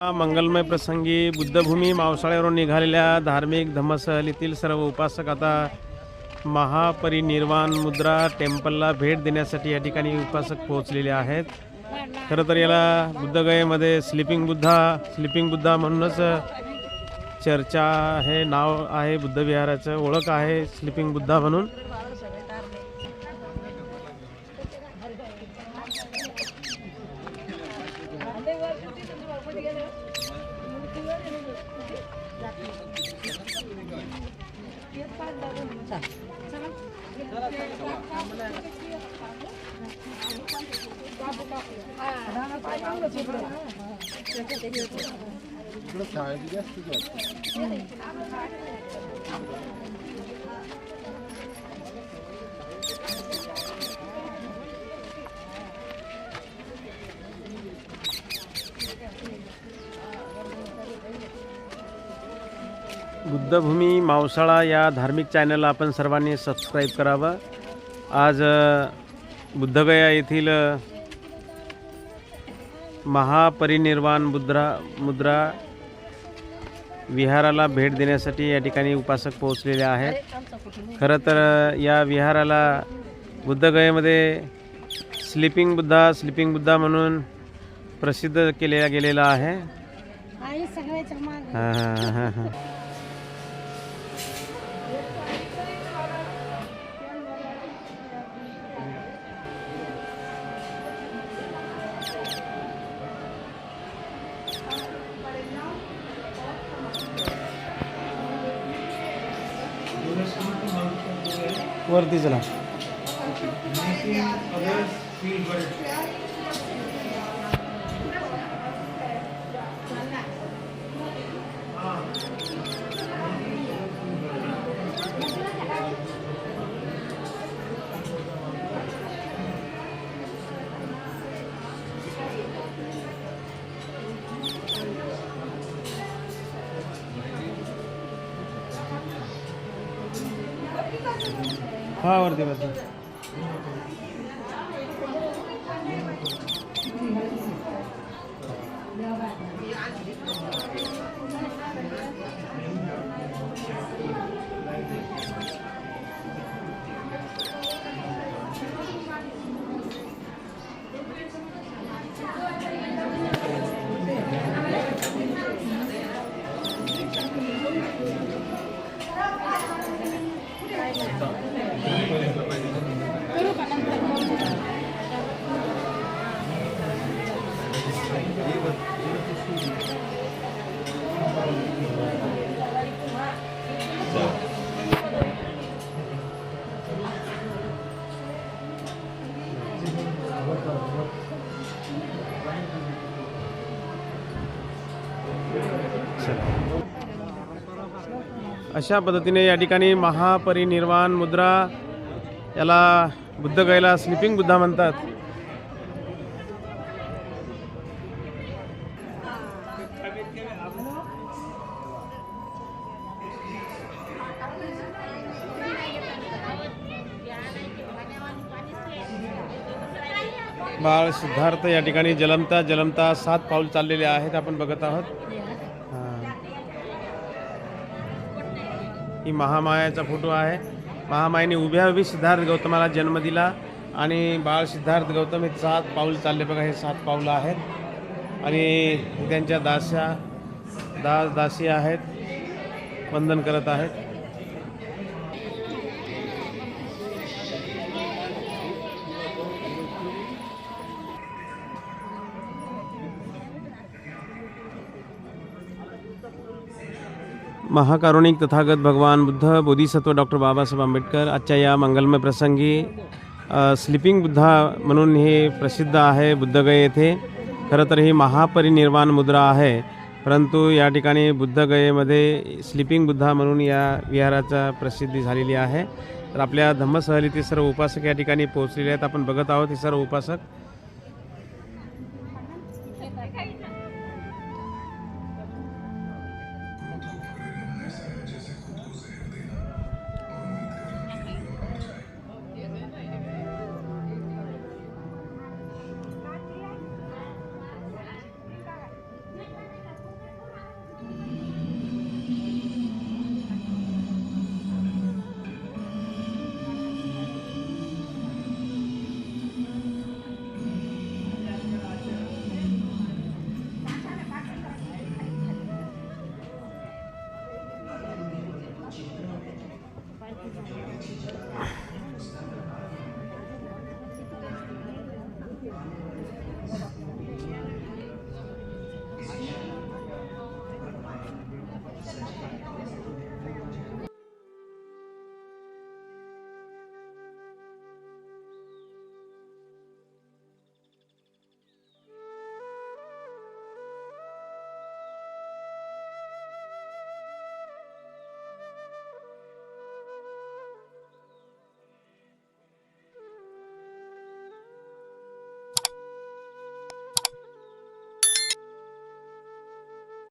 मंगलमय प्रसंगी बुद्धभूमी मावसाळ्यावरून निघालेल्या धार्मिक धम्मसहलीतील सर्व उपासक आता महापरिनिर्वाण मुद्रा टेम्पलला भेट देण्यासाठी या ठिकाणी उपासक पोहोचलेले आहेत। खरं तर याला बुद्धगयेमध्ये स्लीपिंग बुद्धा म्हणूनच चर्चा आहे, नाव आहे, बुद्ध विहाराचं ओळख आहे स्लीपिंग बुद्धा म्हणून। बुद्धभूमी मावसाळा या धार्मिक चॅनलला आपण सर्वांनी सबस्क्राईब करावं। आज बुद्धगया येथील महापरिनिर्वाण मुद्रा विहाराला भेट देण्यासाठी या ठिकाणी उपासक पोहोचलेले आहेत। खरं तर या विहाराला बुद्धगयेमध्ये स्लीपिंग बुद्धा म्हणून प्रसिद्ध केलेला गेलेला आहे। वरती चला। हाँ वरती अशा पद्धतीने या ठिकाणी महापरिनिर्वाण मुद्रा याला बुद्धगयेला स्लीपिंग बुद्धा म्हणतात। बाळ सिद्धार्थ या ठिकाणी जलमता 7 पाऊल चाललेले आहेत, आपण बघत आहोत। ही महामायाचा फोटो आहे। महामायेने उभी सिद्धार्थ गौतमाला जन्म दिला आणि बाळ सिद्धार्थ गौतम हे 7 पाऊल चालले बघा। हे 7 पाऊलं आहेत आणि त्यांच्या दासी आहेत, वंदन करत आहेत। महाकारुणिक तथागत भगवान बुद्ध बोधिसत्व डॉक्टर बाबासाहेब आंबेडकर आजच्या या मंगलमय प्रसंगी स्लीपिंग बुद्धा म्हणून हे प्रसिद्ध आहे बुद्धगया येथे। खरं तर ही महापरिनिर्वाण मुद्रा आहे, परंतु या ठिकाणी बुद्धगयेमध्ये स्लीपिंग बुद्धा म्हणून या विहाराचा प्रसिद्धी झालेली आहे। तर आपल्या धम्मसहलीतील सर्व उपासक या ठिकाणी पोहोचलेले आहेत, आपण बघत आहोत। हे सर्व उपासक